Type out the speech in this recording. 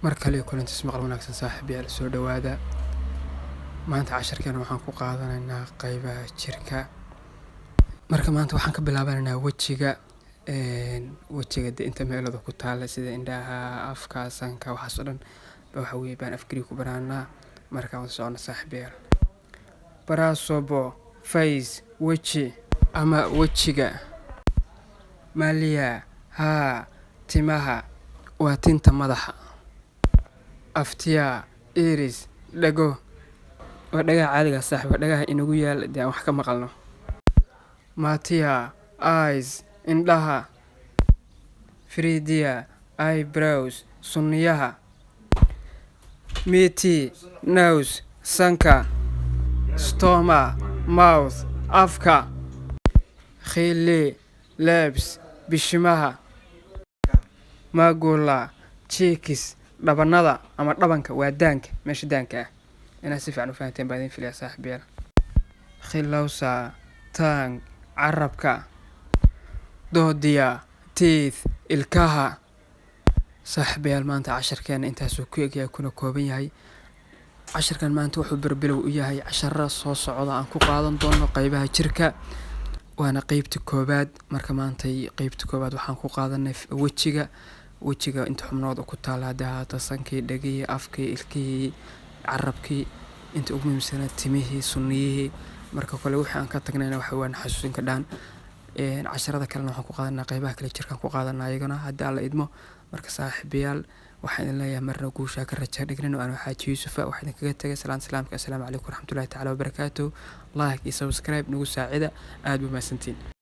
mar kale kulantis maqal wanaagsan saaxiibayaal soo dhawaada. Maanta casharkeena waxaan ku qaadanaynaa qaybaha jirka. Marka maanta waxaan ka bilaabanaynaa wajiga inta meelada ku taala sida indhaha, afka, sanka, waxaas oo dhan waxa weeye baan afkariga ku baraanaa. Marka waan socon saaxiibayaal. Barasobo face waji ama wajiga. Malia timaha waa tinta madaxa. Aftiya iris dhago waa dhagaha caadiga saaxiiba dhagaha inagu yaal wax ka maqalno. Matia eyes indhaha. Fridia eyebrows sunniyaha. Miti nose sanka. Stoma mouth afka. Khili lips bishimaha. Magula cheeks dhabanada ama dhabanka waa daanka meesha daanka ah. Inaa si fiican u fahanteen baa idin filaya saaxiibayaal. Khilawsa tongue carabka. Doodiya teeth ilkaha. Saaxiibayaal maanta casharkeena intaas uu ku egyahay kuna kooban yahay. Casharkan maanta wuxuu barbilow u yahay casharada soo socda aan ku qaadan doono qaybaha jirka. Waana qaybta koobaad. Marka maanta qaybta koobaad waxaan ku qaadanay wajiga inta xubnood ku taala hada sankii dhagii afkii ilkii carabkii inta ugu muhiimsan timihii sunniyihii. Marka kale waxaan ka tagnayna waxa waan xasuusin ka dhaan casharada kale waxaan ku qaadanaa qaybaha kale jirkaan ku qaadanaa iyagana hadda alla idmo. Marka saaxiibayaal waxaan idin leeyahay marna guusha ka raja dhignano aan Xaaji Yuusuf waxaan idin kaga tagay salaamka assalaamu calaykum waraxmatullaahi ta'ala wabarakaatuh. Like iyo subscribe nagu saacida aad u mahadsantiin.